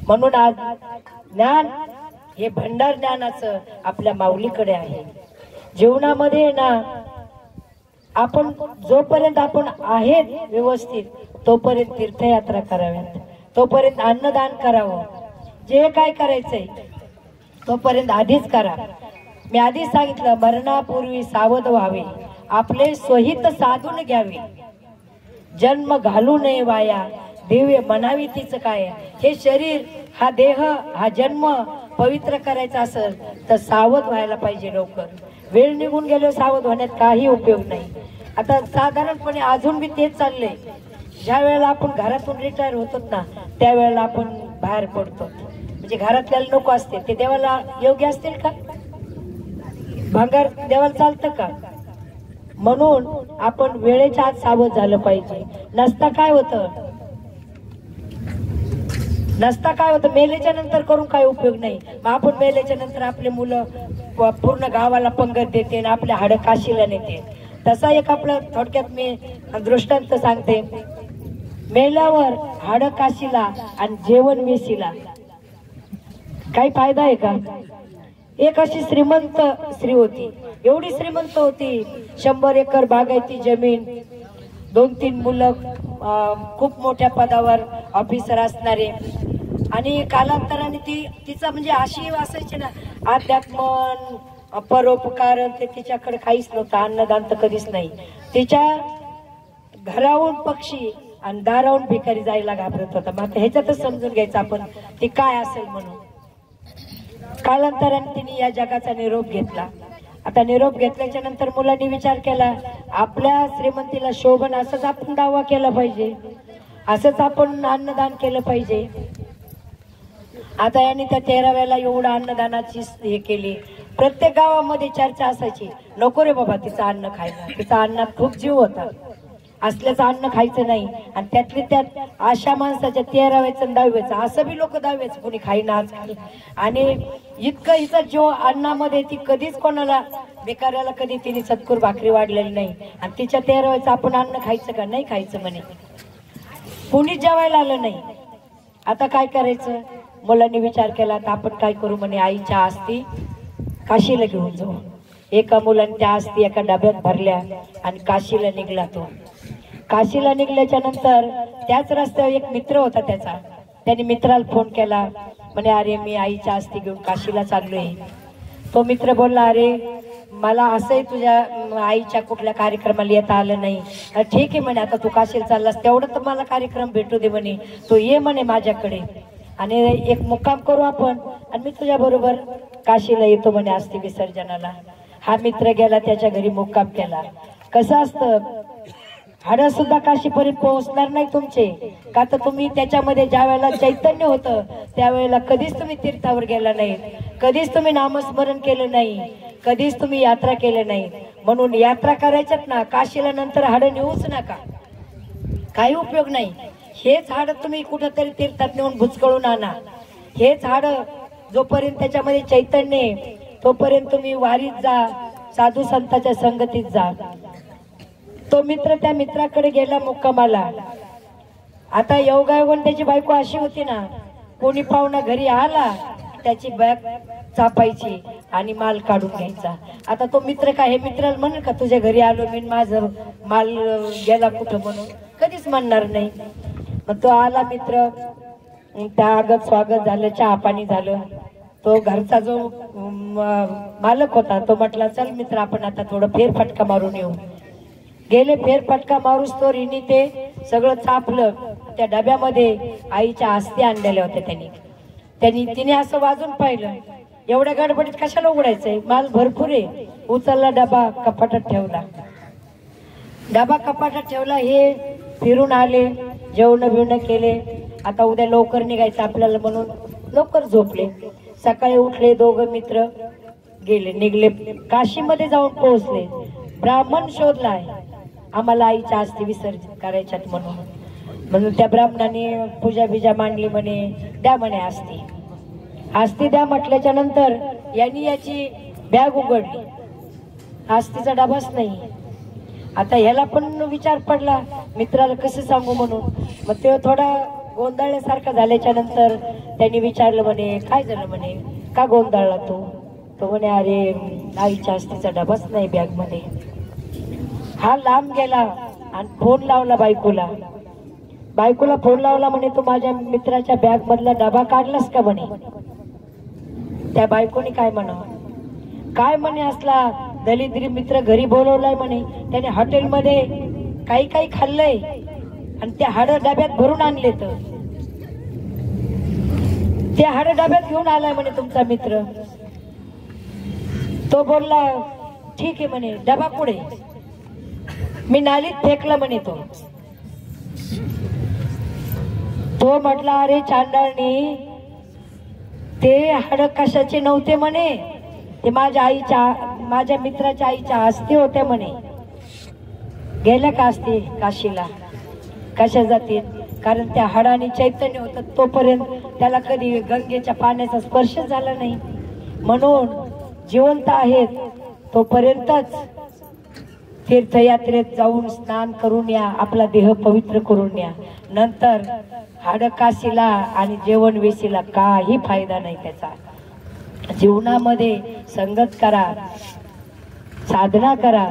म्हणून आज ज्ञान हे भंडार ज्ञानाचं आपल्या माऊलीकडे आहे. जीवनामध्ये ना आपण जोपर्यंत आपण आहेत व्यवस्थित तोपर्यंत तीर्थयात्रा कराव्यात, तोपर्यंत अन्नदान करावं, जे काय करायचंय तोपर्यंत आधीच करा. मी आधीच सांगितलं, मरणापूर्वी सावध व्हावे, आपले स्वहित साधून घ्यावे, जन्म घालू नये वाया, दिव्य म्हणावी तीच काय. हे शरीर हा देह हा जन्म पवित्र करायचा असेल तर सावध व्हायला पाहिजे लवकर. वेळ निघून गेलो सावध होण्यात काही उपयोग नाही. आता साधारणपणे अजून बी तेच चाललंय. ज्या वेळेला आपण घरातून रिटायर होतो ना त्यावेळेला आपण बाहेर पडतो, म्हणजे घरातल्याला नको असते ते देवाला योग्य असतील का? भांगार देवाला चालतं का? म्हणून आपण वेळेच्या आत सावध झालं पाहिजे. नसता काय होतं मेलेच्या नंतर करून काय उपयोग नाही. मग आपण मेलेच्या नंतर आपले मुलं पूर्ण गावाला पंगत देते आणि आपल्या हाडं काशीला नेते. तसा एक आपलं थोडक्यात मी दृष्टांत सांगते. मेल्यावर हाडं काशीला आणि जेवण मेसीला, काही फायदा आहे का? एक अशी श्रीमंत स्त्री होती, एवढी श्रीमंत होती, 100 एकर बागायती जमीन, 2-3 मुलं, खूप मोठ्या पदावर ऑफिसर असणारे. आणि कालांतराने तिचा म्हणजे अशी असायची ना, अध्यात्म परोपकार ते तिच्याकडे काहीच नव्हतं, अन्नदान तर कधीच नाही. तिच्या घराहून पक्षी आणि दाराहून भिकारी जायला घाबरत होता. मग ह्याच्यातच समजून घ्यायचं आपण ती काय असेल म्हणून. कालांतराने तिने या जगाचा निरोप घेतला. आता निरोप घेतल्याच्या नंतर मुलांनी विचार केला, आपल्या श्रीमंतीला शोभन असंच आपण दावा केला पाहिजे, असंच आपण अन्नदान केलं पाहिजे. आता यांनी त्या 13व्याला एवढं अन्नदानाची हे केली. प्रत्येक गावामध्ये चर्चा असायची, नको रे बाबा तिचं अन्न खायला, तिचा अन्नात खूप जीव होता, असल्याचं अन्न खायचं नाही. आणि त्यातली त्यात अशा माणसाच्या 13व्याचं आणि 10व्याचं, असं बी लोक 10व्याचं कोणी खाईना आजकाल. आणि इतकं हिचा जीव अन्नामध्ये, ती कधीच कोणाला बेकाऱ्याला कधी तिने सत्कूर भाकरी वाढलेली नाही. आणि तिच्या 13व्याचं आपण अन्न खायचं का? नाही खायचं म्हणे. कोणीच जेवायला आलं नाही. आता काय करायचं? मुलांनी विचार केला, तर आपण काय करू म्हणे, आईच्या अस्थी काशीला घेऊन जाऊ. एका मुलाने त्या अस्थी एका डब्यात भरल्या आणि काशीला निघला. तो काशीला निघल्याच्या नंतर त्याच रस्त्यावर एक मित्र होता त्याचा. त्याने मित्राला फोन केला, म्हणे अरे मी आईच्या अस्थी घेऊन काशीला चाललोय. तो मित्र बोलला, अरे मला असंही तुझ्या आईच्या कुठल्या कार्यक्रमाला येता आलं नाही. ठीक आहे म्हणे, आता तू काशीला चाललास तेवढं तर मला कार्यक्रम भेटू दे म्हणे, तू ये म्हणे माझ्याकडे आणि एक मुक्काम करू आपण, आणि मी तुझ्या बरोबर काशीला येतो म्हणे अस्थि विसर्जनाला. हा मित्र गेला, त्याच्या घरी मुक्काम केला. कसं असतं, हाडं सुद्धा काशीपर्यंत पोहोचणार नाही तुमचे, का तर तुम्ही त्याच्यामध्ये ज्या वेळेला चैतन्य होतं त्यावेळेला कधीच तुम्ही तीर्थावर गेला नाही, कधीच तुम्ही नामस्मरण केलं नाही, कधीच तुम्ही यात्रा केलं नाही. म्हणून यात्रा करायच्यात ना काशीला, नंतर हाडं नेऊच नका, काही उपयोग नाही. हेच हाडं तुम्ही कुठंतरी तीर्थात नेऊन भुचकळून आणा. हेच हाडं जोपर्यंत त्याच्यामध्ये चैतन्य आहे तोपर्यंत तुम्ही वारीत जा, साधू संतांच्या संगतीत जा. तो मित्र त्या मित्राकडे गेला मुक्कामाला. आता योगायोगाने त्याची बायको अशी होती ना, कोणी पाहुणा घरी आला त्याची बॅग चापायची आणि माल काढून घ्यायचा. आता तो मित्र काय, हे मित्राला म्हणेल का तुझ्या घरी आलो मी, माझं माल गेला कुठं म्हणून? कधीच म्हणणार नाही. मग तो आला मित्र, त्या आगत स्वागत झालं, चहा पाणी झालं. तो घरचा जो मालक होता तो म्हटला, चल मित्र आपण आता थोडं फेरफटका मारून येऊ. गेले, फेरफटका मारूस तो रिनी ते सगळं चापलं. त्या डब्यामध्ये आईच्या अस्थी आणलेल्या होत्या. तिने असं वाजून पाहिलं, एवढ्या गडबडीत कशाला उघडायचंय, माल भरपूर आहे. उचलला डबा, कपाटात ठेवला. डबा कपाटात ठेवला. हे फिरून आले, जेवण बिवणं केले. आता उद्या लवकर निघायचं आपल्याला म्हणून लवकर झोपले. सकाळी उठले, दोघं मित्र निघले, काशीमध्ये जाऊन पोहोचले. ब्राह्मण शोधलाय, आम्हाला आईच्या अस्थी विसर्जित करायच्यात म्हणून त्या ब्राह्मणाने पूजा बिजा मांडली. म्हणे द्या म्हणे अस्थी द्या. म्हटल्याच्या नंतर यांनी याची बॅग उघडली, अस्थीचा डबाच नाही. आता ह्याला पण विचार पडला मित्राला कसं सांगू म्हणून. मग ते थोडा गोंधळल्यासारखं झाल्याच्या नंतर त्यांनी विचारलं म्हणे काय झालं म्हणे, का गोंधळला तो म्हणे अरे आईच्या अस्तीचा डबाच नाही बॅग मध्ये. हा लांब गेला आणि फोन लावला बायकोला फोन लावला म्हणे तू माझ्या मित्राच्या बॅग मधला डबा काढलास का म्हणे. त्या बायकोने काय म्हणे असला दलिद्री मित्र घरी बोलवलाय म्हणे, त्याने हॉटेलमध्ये काही खाल्लंय आणि ते हाड डब्यात भरून आणले, तर ते हाड डब्यात घेऊन आलाय म्हणे तुमचा मित्र. तो बोलला ठीक आहे म्हणे, डबा कुठे, मी नालीत फेकला म्हणे. तो म्हटला अरे चांडाळणी, ते हाड कशाचे नव्हते म्हणे, ते माझ्या मित्राच्या आईच्या आस्ती होत्या म्हणे. गेल्या का असते काशीला, कशा जातील, कारण त्या हाडाने चैतन्य होतं तोपर्यंत त्याला कधी गंगेच्या पाण्याचा स्पर्श झाला नाही. म्हणून जिवंत आहेत तोपर्यंतच तीर्थयात्रेत जाऊन स्नान करून या, आपला देह पवित्र करून या. नंतर हाड काशीला आणि जेवण वेशीला काही फायदा नाही त्याचा. जीवनामध्ये संगत करा, साधना करा,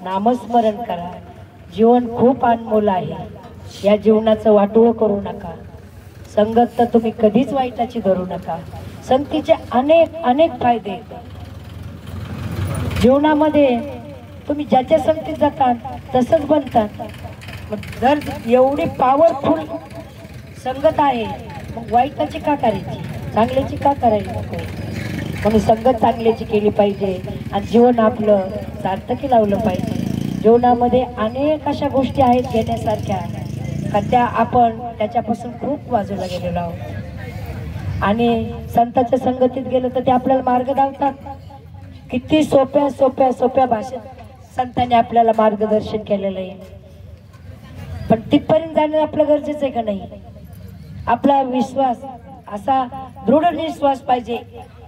नामस्मरण करा. जीवन खूप अनमोल आहे, या जीवनाचं वाटोळ करू नका. संगत तर तुम्ही कधीच वाईटाची धरू नका. संगतीचे अनेक फायदे जीवनामध्ये. तुम्ही ज्याच्या संगतीत जातात तसंच बनतात. जर एवढी पॉवरफुल संगत आहे मग वाईटाची का करायची, चांगल्याची का करायला नको. म्हणून संगत चांगल्याची केली पाहिजे आणि जीवन आपलं सार्थकी लावलं पाहिजे. जीवनामध्ये अनेक अशा गोष्टी आहेत घेण्यासारख्या का त्या आपण त्याच्यापासून खूप बाजूला गेलेलो आहोत. आणि संतांच्या संगतीत गेलो तर ते आपल्याला मार्ग दाखवतात. किती सोप्या भाषेत संतांनी आपल्याला मार्गदर्शन केलेलं आहे. पण तिथपर्यंत जाणं आपलं गरजेचं आहे का नाही. आपला विश्वास असा दृढ विश्वास पाहिजे,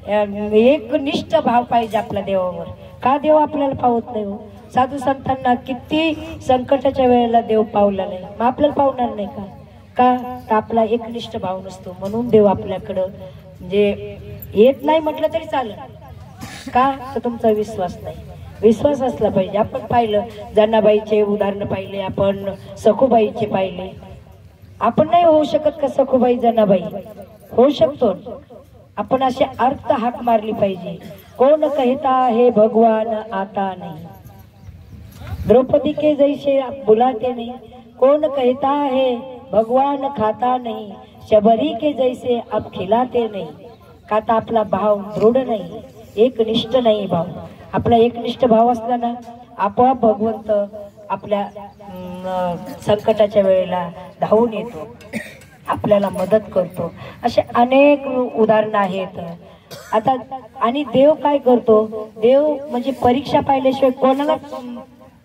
एकनिष्ठ भाव पाहिजे आपल्या देवावर. का देव आपल्याला पावत नाही हो. साधू संतांना किती संकटाच्या वेळेला देव पावला नाही, मग आपल्याला पावणार नाही का. आपला एकनिष्ठ भाव नसतो म्हणून देव आपल्याकडं म्हणजे येत नाही म्हटलं तरी चालेल. का तर तुमचा विश्वास नाही. विश्वास असला पाहिजे. आपण पाहिलं जनाबाईचे उदाहरण पाहिले, आपण सखूबाईचे पाहिले. आपण नाही होऊ शकत का सखूबाई जनाबाई, होऊ शकतो. आपण असे अर्थ हाक मारली पाहिजे. कोण कहता है भगवान आता नहीं, द्रौपदी के जैसे बुलाते नहीं. कौन कहता है भगवान खाता नहीं, शबरी के जैसे अब खिलाते नहीं. का तर आपला भाव दृढ नाही, एकनिष्ठ नाही भाव. आपला एकनिष्ठ भाव असला ना आपोआप भगवंत आपल्या संकटाच्या वेळेला धावून येतो, आपल्याला मदत करतो. असे अनेक उदाहरणं आहेत. आता आणि देव काय करतो, देव म्हणजे परीक्षा पाहिल्याशिवाय कोणाला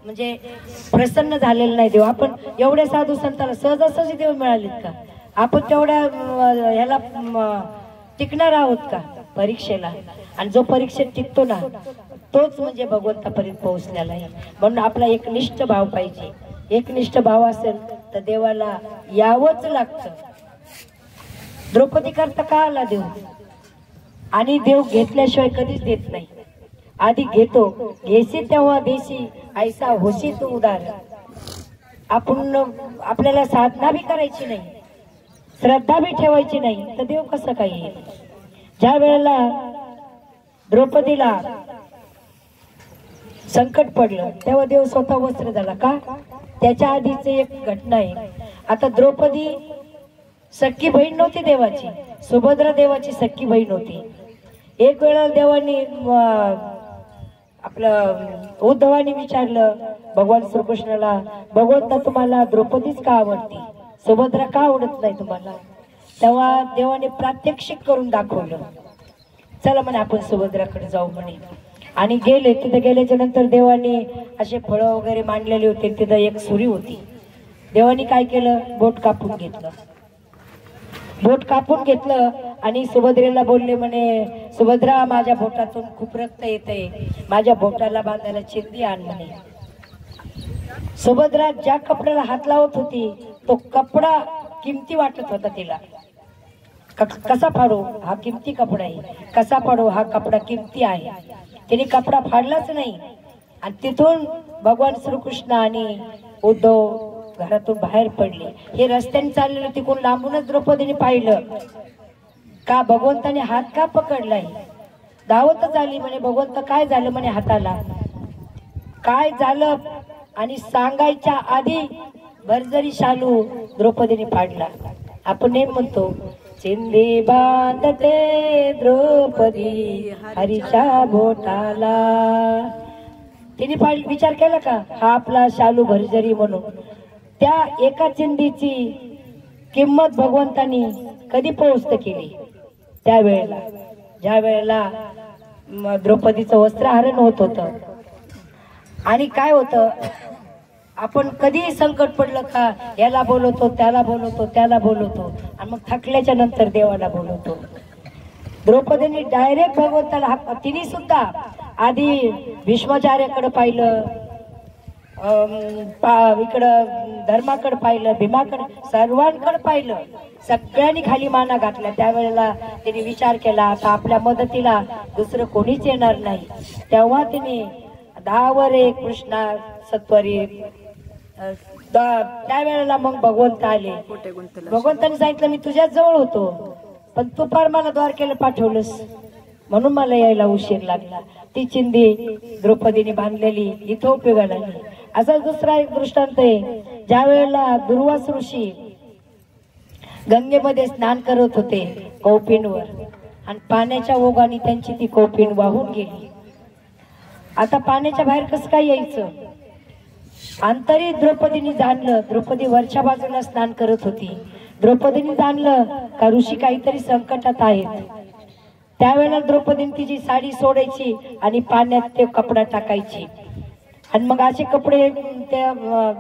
म्हणजे प्रसन्न झालेलं नाही देव. आपण एवढ्या साधू संतांना सहजासहजी देव मिळालेत का. आपण तेवढ्या ह्याला टिकणार आहोत का परीक्षेला. आणि जो परीक्षेत टिकतो ना तोच म्हणजे भगवंतापर्यंत पोहोचलेला आहे. म्हणून आपला एकनिष्ठ भाव पाहिजे. एकनिष्ठ भाव असेल तर देवाला यावंच लागतं. द्रौपदी करता का आला देव, आणि देव घेतल्याशिवाय कधीच देत नाही. आधी घेतो, घेसी तेव्हा देशी, ऐसा होशी तू उदार. आपण आपल्याला साधना भी करायची नाही, श्रद्धा भी ठेवायची नाही तर देव कसं काय येईल. ज्या वेळेला द्रौपदीला संकट पडलं तेव्हा देव स्वतः वस्त्र झाला का. त्याच्या आधीची एक घटना आहे. आता द्रौपदी सख्खी बहीण नव्हती देवाची, सुभद्रा देवाची सख्खी बहीण होती. एक वेळा देवानी आपलं उद्धवानी विचारलं भगवान श्रीकृष्णाला, भगवंता तुम्हाला द्रौपदीच का आवडती, सुभद्रा का आवडत नाही तुम्हाला. तेव्हा देवाने प्रात्यक्षिक करून दाखवलं. चला म्हणे आपण सुभद्राकडे जाऊ म्हणे. आणि गेले. तिथे गेल्याच्या नंतर देवाने असे फळं वगैरे मांडलेले होते. तिथं एक सुरी होती. देवाने काय केलं, बोट कापून घेतलं. बोट कापून घेतलं आणि सुभद्रेला बोलले म्हणे, सुभद्रा माझ्या बोटातून खूप रक्त येतंय, माझ्या बोटाला बांधायला चिंदी आण म्हणे. सुभद्रा ज्या कपड्याला हात लावत होती तो कपडा किमती वाटत होता तिला. कसा फाडू, हा किमती कपडा आहे, कसा फाडू, हा कपडा किमती आहे. तिने कपडा फाडलाच नाही. आणि तिथून भगवान श्रीकृष्ण आणि उद्धव घरातून बाहेर पडले. हे रस्त्याने चाललेले तिकडून लांबूनच द्रौपदीने पाहिलं. का भगवंताने हात का पकडलाय. धावतच आली म्हणे, भगवंत काय झालं म्हणे हाताला, काय झालं. आणि सांगायच्या आधी भरजरी शालू द्रौपदीने फाडला. आपण नेम म्हणतो, चिंदी बांधते द्रौपदी हरीच्या बोटाला. तिने विचार केला का हा आपला शालू भरजरी म्हणून. त्या एका चिंधीची किंमत भगवंतानी कधी पोहोचत केली. त्यावेळेला ज्या वेळेला द्रौपदीचं वस्त्रहरण होत होतं. आणि काय होतं, आपण कधी संकट पडलं का याला बोलवतो, त्याला बोलवतो, त्याला बोलवतो, आणि मग थकल्याच्या नंतर देवाला बोलवतो. द्रौपदीने डायरेक्ट भगवंताला तिने सुद्धा आधी भीष्माचार्याकडे पाहिलं, इकडं धर्माकडे पाहिलं, भीमाकडे, सर्वांकडे पाहिलं. सगळ्यांनी खाली माना घातल्या. त्यावेळेला तिने विचार केला आता आपल्या मदतीला दुसरं कोणीच येणार नाही. तेव्हा तिने 10 वर 1 कृष्णा सत्वरी त्यावेळेला मग भगवंत आले. भगवंताने सांगितलं मी तुझ्याच जवळ होतो, पण तू फार मला द्वारकेला पाठवलंस म्हणून मला यायला उशीर लागला. ती चिंधी द्रौपदीने बांधलेली इथं उपयोगाला आली. असा दुसरा एक दृष्टांत आहे. ज्या वेळेला दुर्वास ऋषी गंगेमध्ये स्नान करत होते कौपिनवर, आणि पाण्याच्या ओघाने त्यांची ती कौपिन वाहून गेली. आता पाण्याच्या बाहेर कसं काय यायचं. अंतरी द्रौपदीने जाणलं, द्रौपदी वरच्या बाजूला स्नान करत होती. द्रौपदीने जाणलं का ऋषी काहीतरी संकटात आहेत. त्यावेळेला द्रौपदीने तिची साडी सोडायची आणि पाण्यात ते कपडा टाकायची. आणि मग असे कपडे त्या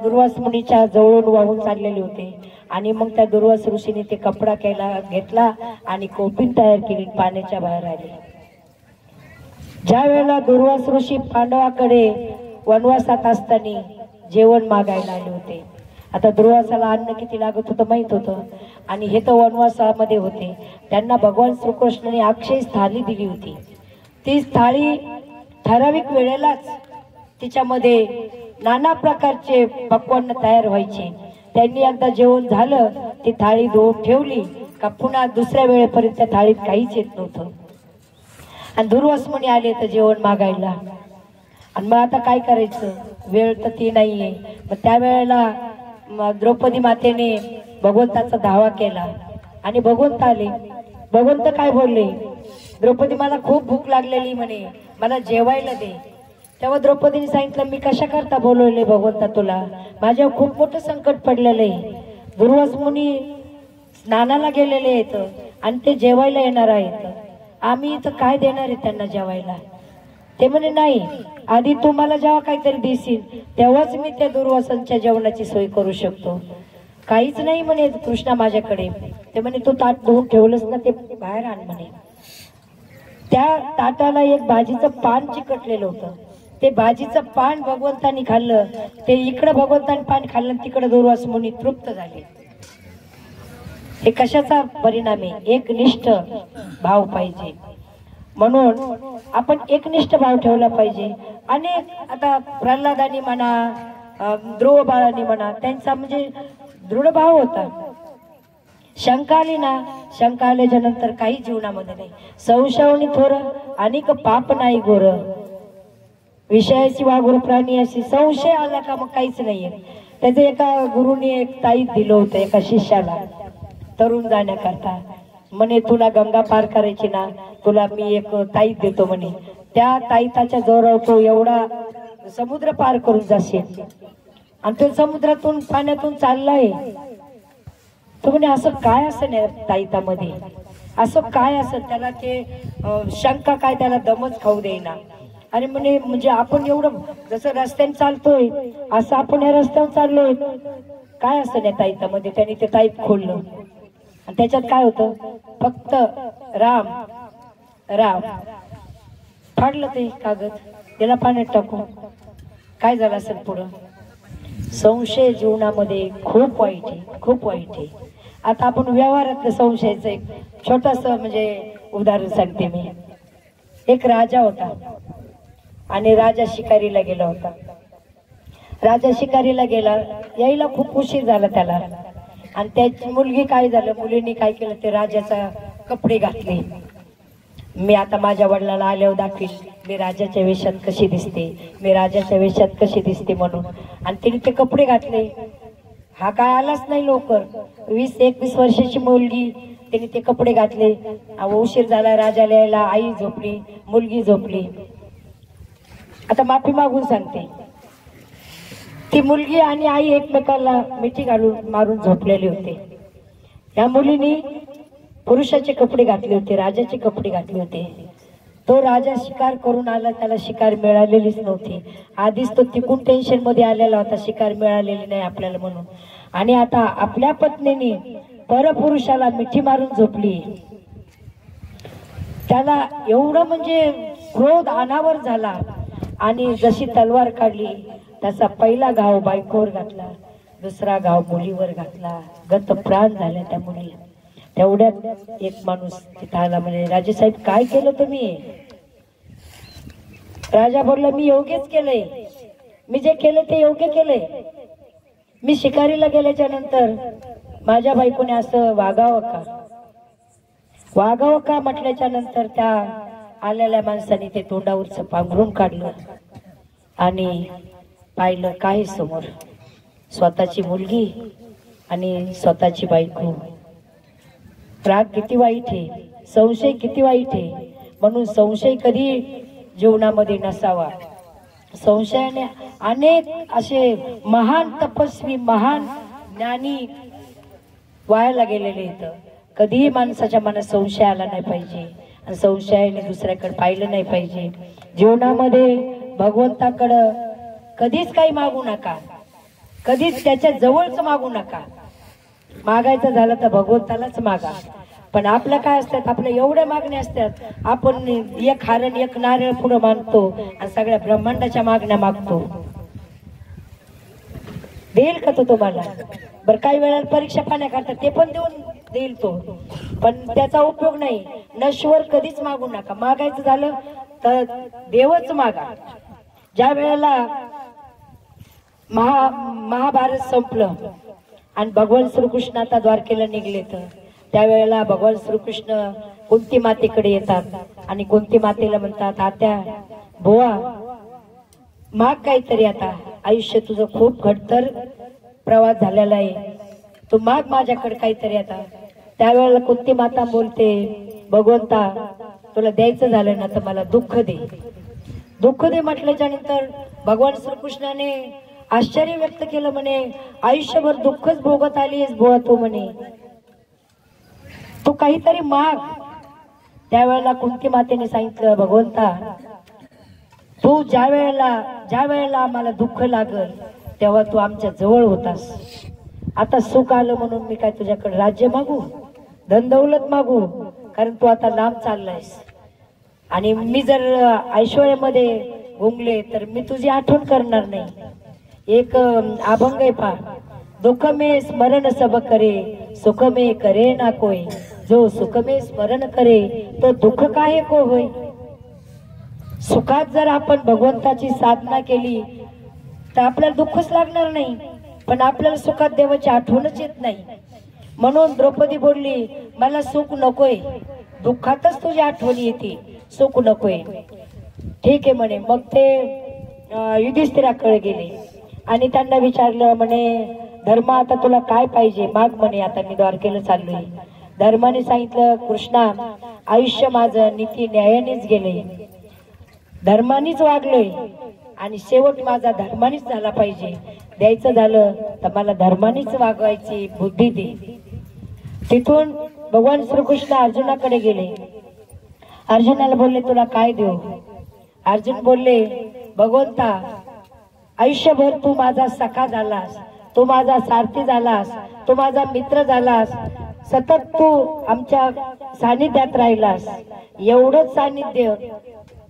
दुर्वास मुनीच्या जवळून वाहून चाललेले होते. आणि मग त्या दुर्वास ऋषीने ते कपडा घेतला आणि कौपिन तयार केली, पाण्याच्या बाहेर आले. ज्या वेळेला दुर्वास ऋषी पांडवाकडे वनवासात असताना जेवण मागायला आले होते. आता दुर्वासाला अन्न किती लागत होतं माहित होतं, आणि हे तर वनवासामध्ये होते. त्यांना भगवान श्रीकृष्णाने अक्षय थाळी दिली होती. ती थाळी ठराविक वेळेलाच तिच्यामध्ये नाना प्रकारचे पक्वान्न तयार व्हायचे. त्यांनी एकदा जेवण झालं, ती थाळी धुवून ठेवली का पुन्हा दुसऱ्या वेळेपर्यंत त्या थाळीत काहीच येत नव्हतं. आणि दुर्वास मुनी आले तर जेवण मागायला. आणि मग आता काय करायचं, वेळ तर ती नाहीये. मग त्यावेळेला द्रौपदी मातेने भगवंताचा धावा केला आणि भगवंत आले. भगवंत काय बोलले, द्रौपदी मला खूप भूक लागलेली म्हणे, मला जेवायला दे. तेव्हा द्रौपदीने सांगितलं मी कशा करता बोलवले भगवंता तुला, माझ्यावर खूप मोठं संकट पडलेलं आहे. दुर्वास मुनी स्नानाला गेलेले आहेत आणि ते जेवायला येणार आहेत. आम्ही इथं काय देणार आहे त्यांना जेवायला. ते म्हणे नाही, आधी तू मला जेव्हा काहीतरी देशील तेव्हाच मी त्या दुर्वासांच्या जेवणाची सोय करू शकतो. काहीच नाही म्हणे कृष्णा माझ्याकडे. ते म्हणे तू ताट धुवून ठेवलंस ना, ते बाहेर आण म्हणे. त्या ताटाला एक भाजीचं पान चिकटलेलं होतं. ते भाजीचं पान भगवंतानी खाल्लं. ते इकडं भगवंतानी पान खाल्लं, तिकडे दुर्वास मुनी तृप्त झाले. हे कशाचा परिणाम आहे, एकनिष्ठ भाव पाहिजे. म्हणून आपण एकनिष्ठ भाव ठेवला पाहिजे. अनेक आता प्रल्हादानी म्हणा, ध्रुव बाळांनी म्हणा, त्यांचा म्हणजे दृढ भाव होता. शंका आली ना, शंका आल्याच्या नंतर काही जीवनामध्ये नाही. संशयाने थोर अनेक पाप नाही गोर, विषयाची वाघोर प्राणी अशी. संशय आला का मग काहीच नाहीये. त्याचे एका गुरुने एक ताईत दिलं होतं एका शिष्याला तरुण जाण्याकरता. म्हणे तुला गंगा पार करायची ना, तुला मी एक ताईत देतो म्हणे. त्या ताईताच्या जोरावर तो एवढा समुद्र पार करून जाशील. आणि तो समुद्रातून पाण्यातून चाललाय. तो म्हणे असं काय असं नाही ताईतामध्ये, असं काय असं. त्याला ते शंका काय, त्याला दमच खाऊ देईना. आणि म्हणे म्हणजे आपण एवढं जसं रस्त्याने चालतोय असं आपण या रस्त्यावर चाललोय, काय असं नाही ताईतामध्ये. त्याने ते ताईत खोललं आणि त्याच्यात काय होतं, फक्त राम राम. फाडलं ते कागद, त्याला पाण्यात टाकून. काय झालं असेल पुढं. संशय जीवनामध्ये खूप वाईट आहे, खूप वाईट आहे. आता आपण व्यवहारातलं संशयाचं एक छोटस म्हणजे उदाहरण सांगते मी. एक राजा होता आणि राजा शिकारीला गेला होता. राजा शिकारीला गेला, यायला खूप उशीर झाला त्याला. आणि त्याची मुलगी काय झालं, मुलींनी काय केलं, ते राजाचा कपडे घातले. मी आता माझ्या वडिलाला आल्यावर दाखवील मी राजाच्या वेशात कशी दिसते, मी राजाच्या वेशात कशी दिसते म्हणून. आणि तिने ते कपडे घातले. हा काय आलाच नाही लवकर. 20-21 वर्षाची मुलगी, तिने ते कपडे घातले. उशीर झाला राजाला यायला. आई झोपली, मुलगी झोपली. आता माफी मागून सांगते, ती मुलगी आणि आई एकमेकाला मिठी घालून मारून झोपलेले होते. या मुलीने पुरुषाचे कपडे घातले होते, राजाचे कपडे घातले होते. तो राजा शिकार करून आला, त्याला शिकार मिळालेलीच नव्हती. आधीच तो तिकून टेन्शन मध्ये आलेला होता, शिकार मिळालेली नाही आपल्याला म्हणून. आणि आता आपल्या पत्नीने परपुरुषाला मिठी मारून झोपली. त्याला एवढं म्हणजे क्रोध अनावर झाला आणि जशी तलवार काढली, त्याचा पहिला घाव बायकोवर घातला, दुसरा घाव मुलीवर घातला. गत प्राण झाले त्या मुलीला. तेवढ्यात एक माणूस तिथं आला, म्हणे राजेसाहेब काय केलं तुम्ही? राजा बोलला, मी योग्यच केलंय, मी जे केलं ते योग्य केलंय. मी शिकारीला गेल्याच्या नंतर माझ्या बायकोने असं वागावं का, वागावं का म्हटल्याच्या नंतर त्या आलेल्या माणसाने ते तोंडावरचं पांघरून काढलं आणि पाहिलं काय समोर, स्वतःची मुलगी आणि स्वतःची बायको. राग किती वाईट आहे, संशय किती वाईट आहे. म्हणून संशय कधी जीवनामध्ये नसावा. संशयाने अनेक असे महान तपस्वी, महान ज्ञानी वायाला गेलेले आहेत. कधीही माणसाच्या मनात संशय आला नाही पाहिजे आणि संशयाने दुसऱ्याकडे पाहिलं नाही पाहिजे. जीवनामध्ये भगवंताकडं कधीच काही मागू नका, कधीच त्याच्या जवळच मागू नका. मागायचं झालं तर भगवंतालाच मागा. पण आपलं काय असतात, आपल्या एवढ्या मागण्या असतात, आपण एक हारण एक नारळ पुढे मागतो आणि सगळ्या ब्रह्मांडाच्या मागण्या मागतो. देईल का तो तुम्हाला? बरं काही वेळेला परीक्षा पाण्याकरता ते पण देईल तो, पण त्याचा उपयोग नाही. नश्वर कधीच मागू नका. मागायचं झालं तर देवच मागा. ज्या वेळेला महाभारत संपलं आणि भगवान श्रीकृष्ण आता द्वारकेला निघले, तर त्यावेळेला भगवान श्रीकृष्ण कुंती मातेकडे येतात आणि कुंती मातेला म्हणतात, आत्या बुवा माग काहीतरी, आता आयुष्य तुझं खूप घडतर प्रवास झालेला आहे, तू माग माझ्याकडे काहीतरी. आता त्यावेळेला कुंती माता बोलते, भगवंता तुला द्यायचं झालं ना तर मला दुःख दे. दुःख दे म्हटल्याच्या नंतर भगवान श्रीकृष्णाने आश्चर्य व्यक्त केलं, म्हणे आयुष्यभर दुःखच भोगत आलीस बुवा तू, म्हणे तू काहीतरी माग. त्यावेळेला कुंती मातेने सांगितलं, भगवंता तू ज्या वेळेला आम्हाला दुःख लागल तेव्हा तू आमच्या जवळ होतास. आता सुख आलं म्हणून मी काय तुझ्याकडे राज्य मागू, धनदौलत मागू, कारण तू आता लांब चाललायस. आणि मी जर ऐश्वर्यामध्ये गुंगले तर मी तुझी आठवण करणार नाही. एक अभंग आहे पहा, दुःख में स्मरण सब करे, सुख में करे ना कोई, जो सुख में स्मरण करे तो दुःख काहे को होय. सुखात जर आपण भगवंताची साधना केली तर आपल्याला दुःखच लागणार नाही, पण आपल्याला सुखात देवाची आठवणच येत नाही. म्हणून द्रौपदी बोलली, मला सुख नकोय, दुःखातच तुझी आठवण येते, सुख नकोय. ठीक आहे म्हणे. मग ते युधिष्ठिराकडे गेले आणि त्यांना विचारलं, म्हणे धर्म आता तुला काय पाहिजे माग, म्हणे आता मी द्वारकेला चाललोय. धर्माने सांगितलं, कृष्णा आयुष्य माझं नीती न्यायानेच गेले, धर्मानेच वागलोय आणि शेवट माझा धर्मानेच झाला पाहिजे. द्यायचं झालं तर मला धर्मानेच वागवायची बुद्धी दे. तिथून भगवान श्रीकृष्ण अर्जुनाकडे गेले. अर्जुनाला बोलले, तुला काय देऊ? अर्जुन बोलले, भगवंता आयुष्यभर तू माझा सखा झालास, तू माझा सारथी झालास, तू माझा मित्र झालास, सतत तू आमच्या सानिध्यात राहिलास, एवढंच सानिध्य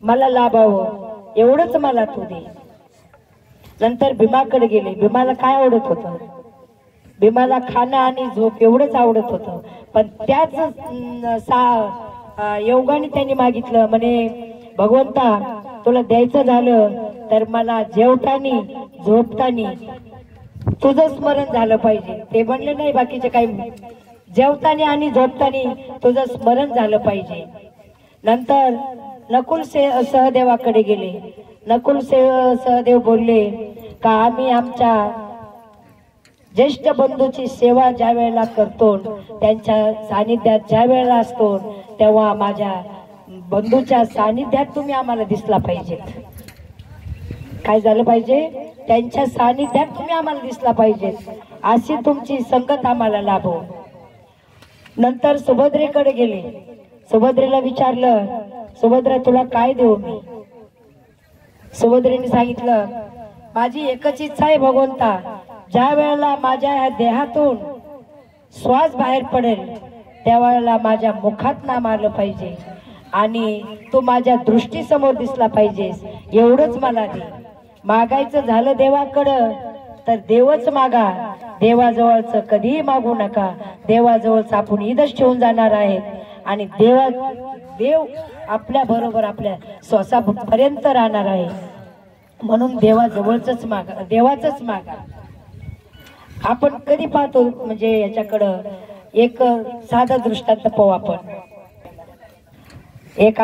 मला लाभावं, एवढंच मला तू दे. नंतर भीमाकडे गेले. भीमाला काय आवडत होतं? भीमाला खाणं आणि झोप एवढंच आवडत होतं, पण त्याच योगाने त्यांनी मागितलं, म्हणे भगवंता तुला द्यायचं झालं तर मला जेवतानी झोपतानी तुझं स्मरण झालं पाहिजे. ते म्हणले नाही बाकीचे काही, जेवतानी आणि झोपतानी तुझं स्मरण झालं पाहिजे. नंतर नकुल सहदेवाकडे गेले. नकुल सहदेव बोलले का आम्ही आमच्या ज्येष्ठ बंधूची सेवा ज्या वेळेला करतो, त्यांच्या सानिध्यात ज्या वेळेला असतो, तेव्हा माझ्या बंधूच्या सानिध्यात तुम्ही आम्हाला दिसला पाहिजे. काय झालं पाहिजे? त्यांच्या सानिध्यात तुम्ही आम्हाला दिसला पाहिजे, अशी तुमची संगत आम्हाला लाभो. नंतर सुभद्रेकडे गेले. सुभद्रेला विचारलं, सुभद्रा तुला काय देऊ मी? सुभद्रेने सांगितलं, माझी एकच इच्छा आहे भगवंता, ज्या वेळेला माझ्या ह्या देहातून श्वास बाहेर पडेल त्यावेळेला माझ्या मुखात नाम आलं पाहिजे आणि तू माझ्या दृष्टीसमोर दिसला पाहिजेस, एवढंच मला दे. मागायचं झालं देवाकडं तर देवच मागा, देवाजवळचं कधीही मागू नका. देवाजवळच आपण इथंच ठेवून जाणार आहेत आणि देव आपल्या बरोबर आपल्या श्वासापर्यंत राहणार आहे. म्हणून देवाजवळच मागा, देवाचंच मागा. आपण कधी पाहतो म्हणजे याच्याकडं एक साधा दृष्टांत पाहू आपण. एक